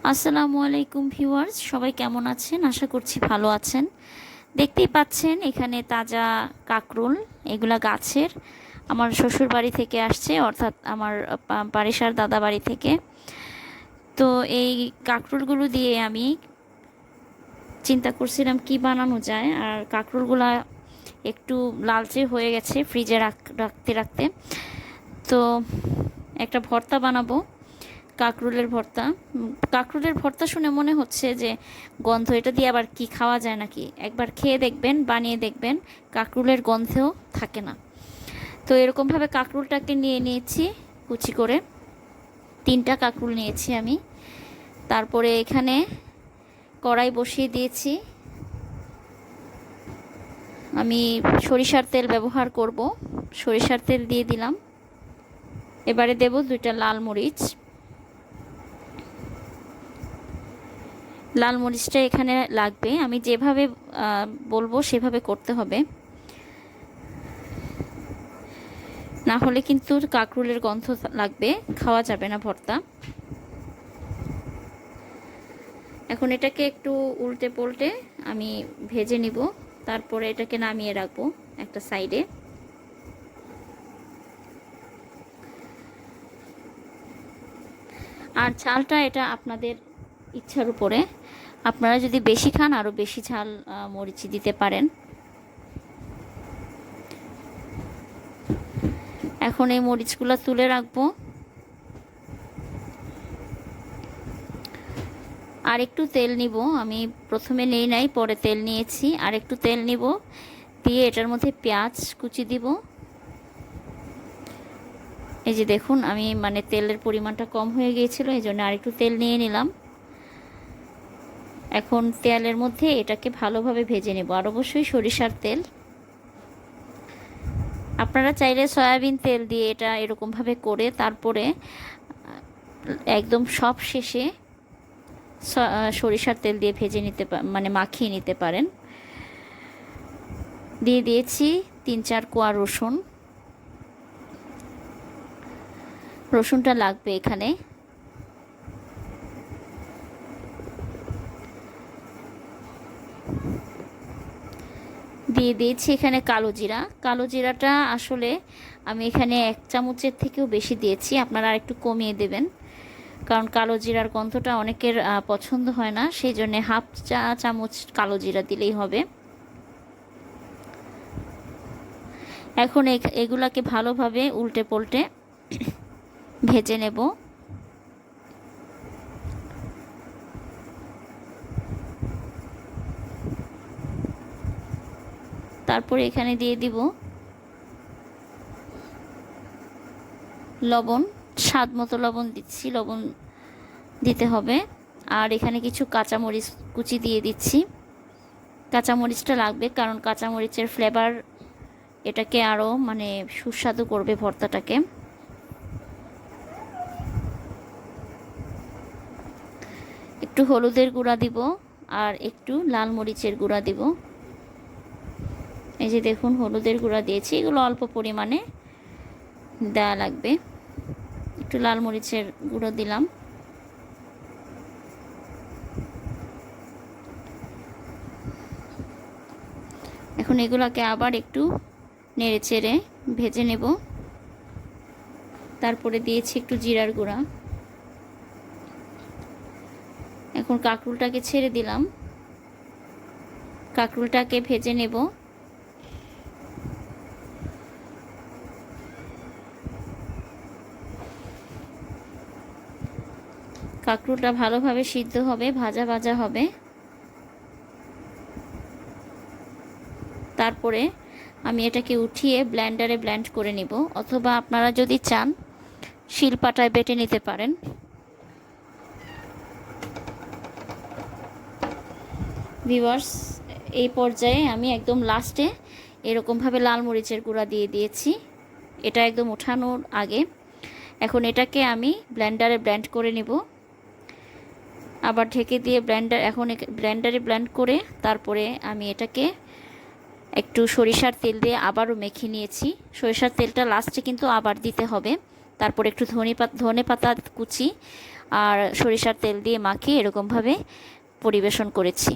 আসসালামু আলাইকুম ভিউয়ার্স, সবাই কেমন আছেন? আশা করছি ভালো আছেন। দেখতেই পাচ্ছেন এখানে তাজা কাকরুল, এগুলা গাছের, আমার শ্বশুর বাড়ি থেকে আসছে, অর্থাৎ আমার পারিসার দাদা বাড়ি থেকে। তো এই কাকরুলগুলো দিয়ে আমি চিন্তা করছিলাম কি বানানো যায়। আর কাকরুলগুলা একটু লালচে হয়ে গেছে ফ্রিজে রাখতে রাখতে। তো একটা ভর্তা বানাবো, কাকরুলের ভর্তা। কাকরুলের ভর্তা শুনে মনে হচ্ছে যে গন্ধ, এটা দিয়ে আবার কি খাওয়া যায় নাকি? একবার খেয়ে দেখবেন, বানিয়ে দেখবেন, কাকরুলের গন্ধেও থাকে না। তো এরকমভাবে কাকরুলটাকে নিয়ে নিয়েছি কুচি করে, 3টা কাকরুল নিয়েছি আমি। তারপরে এখানে কড়াই বসিয়ে দিয়েছি। আমি সরিষার তেল ব্যবহার করব, সরিষার তেল দিয়ে দিলাম। এবারে দেব 2টা লাল মরিচ। লাল মরিচটা এখানে লাগবে, আমি যেভাবে বলবো সেভাবে করতে হবে, না হলে কিন্তু কাকরুলের গন্ধ লাগবে, খাওয়া যাবে না ভর্তা। এখন এটাকে একটু উল্টে পাল্টে আমি ভেজে নিব, তারপরে এটাকে নামিয়ে রাখবো একটা সাইডে। আর ঝালটা এটা আপনাদের ইচ্ছার উপরে, আপনারা যদি বেশি খান আরও বেশি ঝাল মরিচ দিতে পারেন। এখন এই মরিচগুলো তুলে রাখবো। আর একটু তেল নিব, আমি প্রথমে নেই নাই, পরে তেল নিয়েছি। আর একটু তেল নিব, দিয়ে এটার মধ্যে পেঁয়াজ কুচি দিব। এই যে দেখুন, আমি মানে তেলের পরিমাণটা কম হয়ে গিয়েছিল, এই জন্য আর একটু তেল নিয়ে নিলাম। এখন তেলের মধ্যে এটাকে ভালোভাবে ভেজে নেব, আর অবশ্যই সরিষার তেল। আপনারা চাইলে সয়াবিন তেল দিয়ে এটা এরকমভাবে করে তারপরে একদম সব শেষে সরিষার তেল দিয়ে ভেজে নিতে মানে মাখিয়ে নিতে পারেন। দিয়ে দিয়েছি 3-4 কোয়া রসুন। রসুনটা লাগবে এখানে। দিয়ে দিয়েছি এখানে কালো জিরা। কালো জিরাটা আসলে আমি এখানে 1 চামচের থেকেও বেশি দিয়েছি, আপনারা আর একটু কমিয়ে দেবেন, কারণ কালো জিরার গন্ধটা অনেকের পছন্দ হয় না, সেই জন্য হাফ চামচ কালো জিরা দিলেই হবে। এখন এগুলাকে ভালোভাবে উল্টে পাল্টে ভেজে নেব। তারপরে এখানে দিয়ে দিব লবণ, স্বাদ মতো লবণ দিচ্ছি, লবণ দিতে হবে। আর এখানে কিছু কাঁচামরিচ কুচি দিয়ে দিচ্ছি। কাঁচামরিচটা লাগবে, কারণ কাঁচামরিচের ফ্লেভার এটাকে আরও মানে সুস্বাদু করবে ভর্তাটাকে। একটু হলুদের গুঁড়া দিব, আর একটু লাল মরিচের গুঁড়া দিব। এই যে দেখুন, হলুদের গুঁড়া দিয়েছি, এগুলো অল্প পরিমাণে দেওয়া লাগবে। একটু লাল মরিচের গুঁড়ো দিলাম। এখন এগুলোকে আবার একটু নেড়ে চেড়ে ভেজে নেব। তারপরে দিয়েছি একটু জিরার গুঁড়া। এখন কাঁকরুলটাকে ছেড়ে দিলাম, কাঁকরুলটাকে ভেজে নেব। কাঁকরুলটা ভালোভাবে সিদ্ধ হবে, ভাজা ভাজা হবে। তারপরে আমি এটাকে উঠিয়ে ব্লেন্ডারে ব্লেন্ড করে নিব, অথবা আপনারা যদি চান শিলপাটায় বেটে নিতে পারেন। ভিউয়ার্স, এই পর্যায়ে আমি একদম লাস্টে এরকমভাবে লাল মরিচের গুঁড়া দিয়ে দিয়েছি, এটা একদম ওঠানোর আগে। এখন এটাকে আমি ব্লেন্ডারে ব্লেন্ড করে নিব, আবার ঢেকে দিয়ে ব্লেন্ডারে ব্লেন্ড করে তারপরে আমি এটাকে একটু সরিষার তেল দিয়ে আবারও মেখে নিয়েছি। সরিষার তেলটা লাস্টে কিন্তু আবার দিতে হবে, তারপর একটু ধনে পাতা কুচি আর সরিষার তেল দিয়ে মাখিয়ে এরকমভাবে পরিবেশন করেছি।